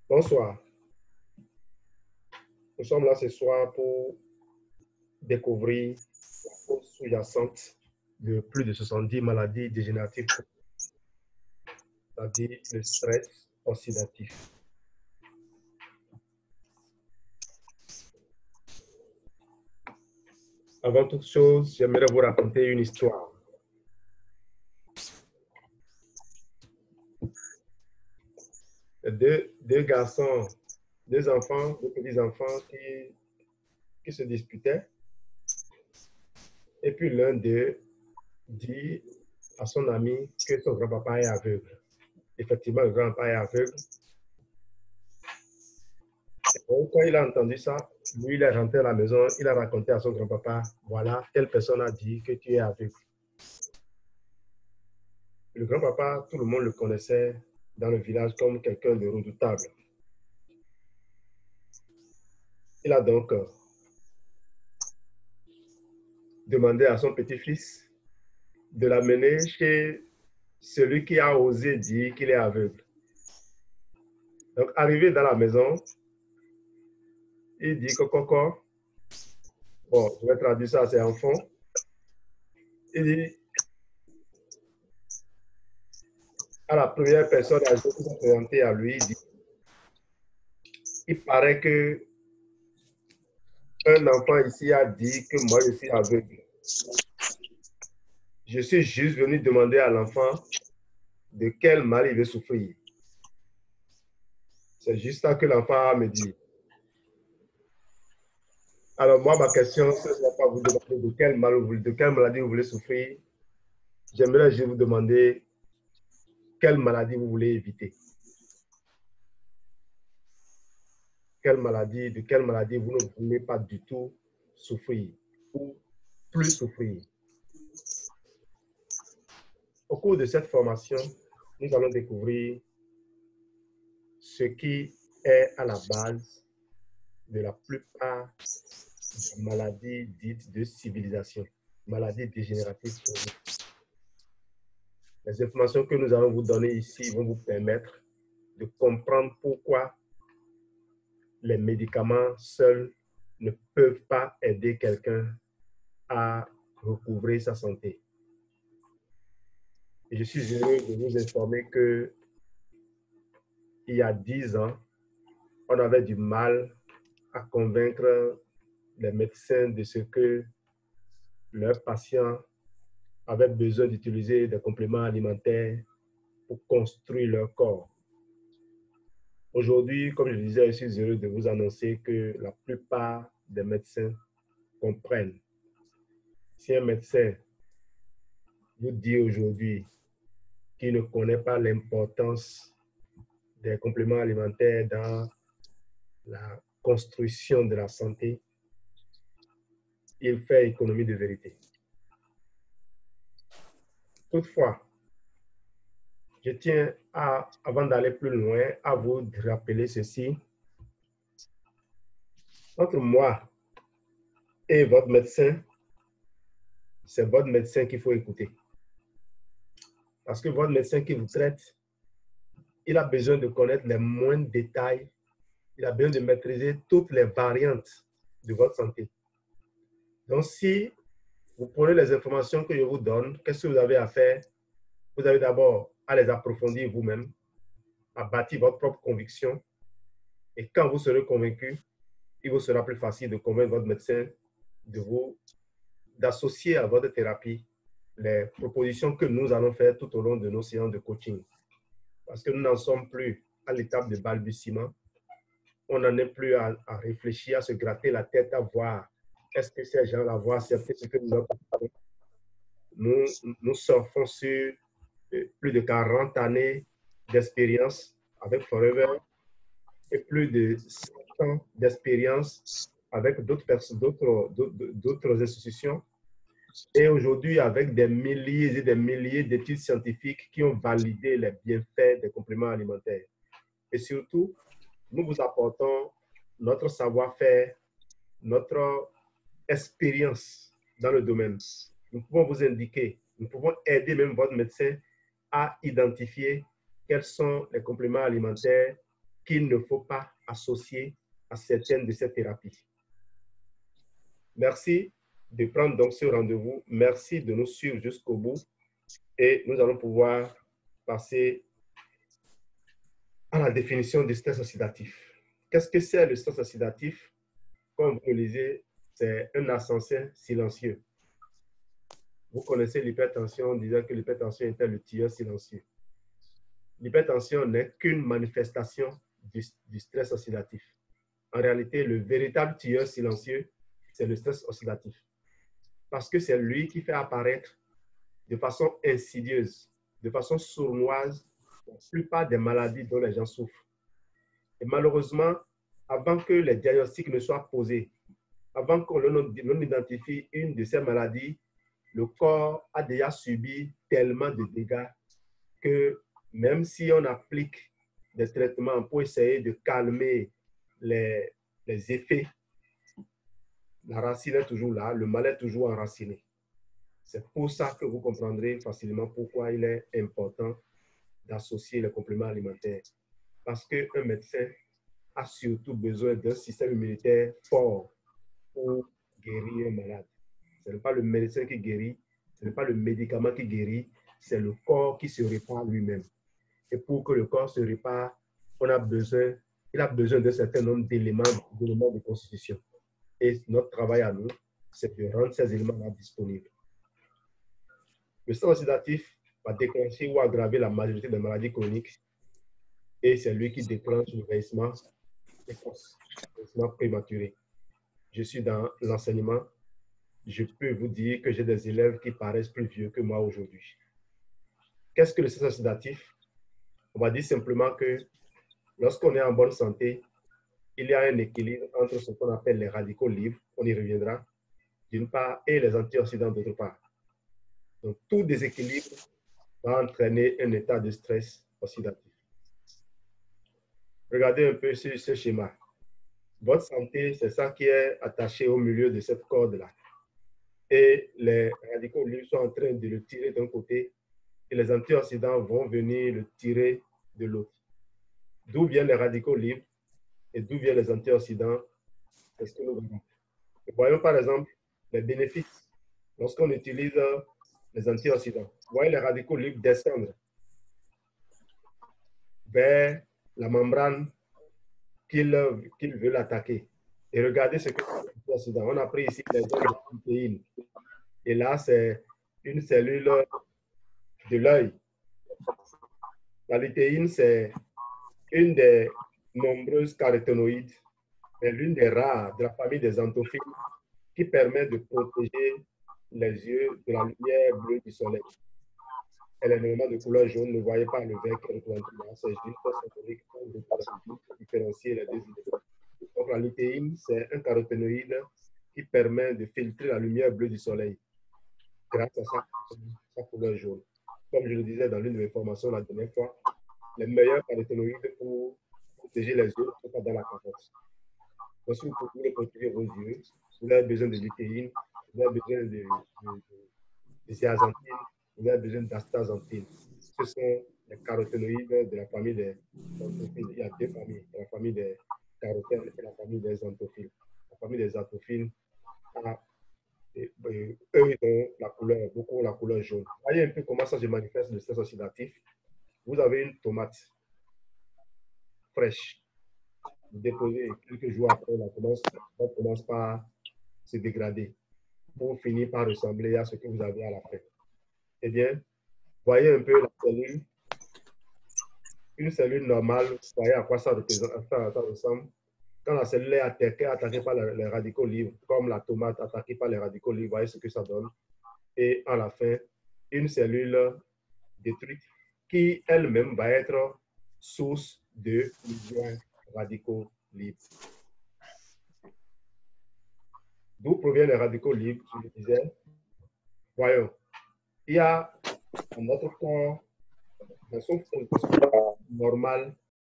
Bonsoir. Nous sommes là ce soir pour découvrir la cause sous-jacente de plus de 70 maladies dégénératives, c'est-à-dire le stress oxydatif. Avant toute chose, j'aimerais vous raconter une histoire. Deux garçons, deux enfants, deux petits-enfants qui se disputaient. Et puis l'un d'eux dit à son ami que son grand-papa est aveugle. Effectivement, le grand-papa est aveugle. Donc, quand il a entendu ça, lui, il est rentré à la maison, il a raconté à son grand-papa, voilà, telle personne a dit que tu es aveugle. Le grand-papa, tout le monde le connaissait dans le village comme quelqu'un de redoutable. Il a donc demandé à son petit-fils de l'amener chez celui qui a osé dire qu'il est aveugle. Donc, arrivé dans la maison, il dit que Coco, bon, je vais traduire ça, c'est en fond. Il dit à la première personne qui s'est présentée à lui, il dit, il paraît que un enfant ici a dit que moi je suis aveugle. Je suis juste venu demander à l'enfant de quel mal il veut souffrir. C'est juste ça que l'enfant me dit. Alors moi, ma question, ce ne sera pas vous demander de quelle maladie vous voulez souffrir. J'aimerais juste vous demander quelle maladie vous voulez éviter. De quelle maladie vous ne voulez pas du tout souffrir ou plus souffrir. Au cours de cette formation, nous allons découvrir ce qui est à la base de la plupart des maladies dites de civilisation, maladies dégénératives. Les informations que nous allons vous donner ici vont vous permettre de comprendre pourquoi les médicaments seuls ne peuvent pas aider quelqu'un à recouvrer sa santé. Et je suis heureux de vous informer que il y a 10 ans, on avait du mal à convaincre les médecins de ce que leurs patients avaient besoin d'utiliser des compléments alimentaires pour construire leur corps. Aujourd'hui, comme je le disais, je suis heureux de vous annoncer que la plupart des médecins comprennent. Si un médecin vous dit aujourd'hui qu'il ne connaît pas l'importance des compléments alimentaires dans la construction de la santé, il fait économie de vérité. Toutefois, je tiens avant d'aller plus loin, à vous rappeler ceci. Entre moi et votre médecin, c'est votre médecin qu'il faut écouter. Parce que votre médecin qui vous traite, il a besoin de connaître les moindres détails, il a besoin de maîtriser toutes les variantes de votre santé. Donc, si vous prenez les informations que je vous donne, qu'est-ce que vous avez à faire? Vous avez d'abord à les approfondir vous-même, à bâtir votre propre conviction. Et quand vous serez convaincu, il vous sera plus facile de convaincre votre médecin d'associer à votre thérapie les propositions que nous allons faire tout au long de nos séances de coaching. Parce que nous n'en sommes plus à l'étape de balbutiement. On n'en est plus à réfléchir, à se gratter la tête, à voir est-ce que ces gens-là vont accepter ce que nous leur proposons. Nous surfons sur plus de 40 années d'expérience avec Forever et plus de 100 ans d'expérience avec d'autres institutions. Et aujourd'hui, avec des milliers et des milliers d'études scientifiques qui ont validé les bienfaits des compléments alimentaires. Et surtout, nous vous apportons notre savoir-faire, notre expérience dans le domaine. Nous pouvons vous indiquer, nous pouvons aider même votre médecin à identifier quels sont les compléments alimentaires qu'il ne faut pas associer à certaines de ces thérapies. Merci de prendre donc ce rendez-vous. Merci de nous suivre jusqu'au bout et nous allons pouvoir passer à la définition du stress oxydatif. Qu'est-ce que c'est le stress oxydatif? Comme vous le lisez, c'est un ascenseur silencieux. Vous connaissez l'hypertension, on disait que l'hypertension était le tueur silencieux. L'hypertension n'est qu'une manifestation du stress oxydatif. En réalité, le véritable tueur silencieux, c'est le stress oxydatif. Parce que c'est lui qui fait apparaître de façon insidieuse, de façon sournoise, la plupart des maladies dont les gens souffrent. Et malheureusement, avant que les diagnostics ne soient posés, avant qu'on identifie une de ces maladies, le corps a déjà subi tellement de dégâts que même si on applique des traitements pour essayer de calmer les effets, la racine est toujours là, le mal est toujours enraciné. C'est pour ça que vous comprendrez facilement pourquoi il est important d'associer les compléments alimentaires. Parce qu'un médecin a surtout besoin d'un système immunitaire fort pour guérir un malade. Ce n'est pas le médecin qui guérit, ce n'est pas le médicament qui guérit, c'est le corps qui se répare lui-même. Et pour que le corps se répare, il a besoin d'un certain nombre d'éléments de constitution. Et notre travail à nous, c'est de rendre ces éléments-là disponibles. Le stress oxydatif va déclencher ou aggraver la majorité des maladies chroniques et c'est lui qui déclenche le vieillissement précoce, le vieillissement prématuré. Je suis dans l'enseignement. Je peux vous dire que j'ai des élèves qui paraissent plus vieux que moi aujourd'hui. Qu'est-ce que le stress oxydatif? On va dire simplement que lorsqu'on est en bonne santé, il y a un équilibre entre ce qu'on appelle les radicaux libres, on y reviendra, d'une part, et les antioxydants d'autre part. Donc, tout déséquilibre va entraîner un état de stress oxydatif. Regardez un peu ce schéma. Votre santé, c'est ça qui est attaché au milieu de cette corde-là. Et les radicaux libres sont en train de le tirer d'un côté et les antioxydants vont venir le tirer de l'autre. D'où viennent les radicaux libres et d'où viennent les antioxydants? C'est ce que nous verrons. Voyons par exemple les bénéfices lorsqu'on utilise les antioxydants. Vous voyez les radicaux libres descendre vers la membrane qu'ils veulent attaquer. Et regardez ce que c'est l'antioxydant. On a pris ici les protéines. Et là, c'est une cellule de l'œil. La lutéine, c'est une des nombreuses caroténoïdes, mais l'une des rares de la famille des xanthophiles qui permet de protéger les yeux de la lumière bleue du soleil. Elle est normalement de couleur jaune, ne voyez pas le vert qui est représenté là, c'est juste pour différencier les deux idées. Donc la lutéine, c'est un caroténoïde qui permet de filtrer la lumière bleue du soleil grâce à sa couleur jaune. Comme je le disais dans l'une de mes formations la dernière fois, les meilleurs caroténoïdes pour protéger les yeux ne sont pas dans la carotte. Donc si vous voulez protéger vos yeux, vous avez besoin de lutéine, vous avez besoin de zeaxanthine, vous avez besoin d'astaxanthine. Ce sont les caroténoïdes de la famille des xanthophiles. Il y a deux familles, la famille des carotènes et la famille des xanthophiles. La famille des xanthophiles a eux, ils ont la couleur, beaucoup la couleur jaune. Voyez un peu comment ça se manifeste le stress oxydatif. Vous avez une tomate fraîche. Vous déposez quelques jours après, elle commence par se dégrader pour finir par ressembler à ce que vous avez à la fin. Eh bien, voyez un peu la cellule. Une cellule normale, vous voyez à quoi ça ressemble. Quand la cellule est attaquée par les radicaux libres, comme la tomate attaquée par les radicaux libres, voyez ce que ça donne. Et à la fin, une cellule détruite qui elle-même va être source de millions radicaux libres. D'où proviennent les radicaux libres, je le disais. Voyons, il y a dans notre corps, dans son fonctionnement normal,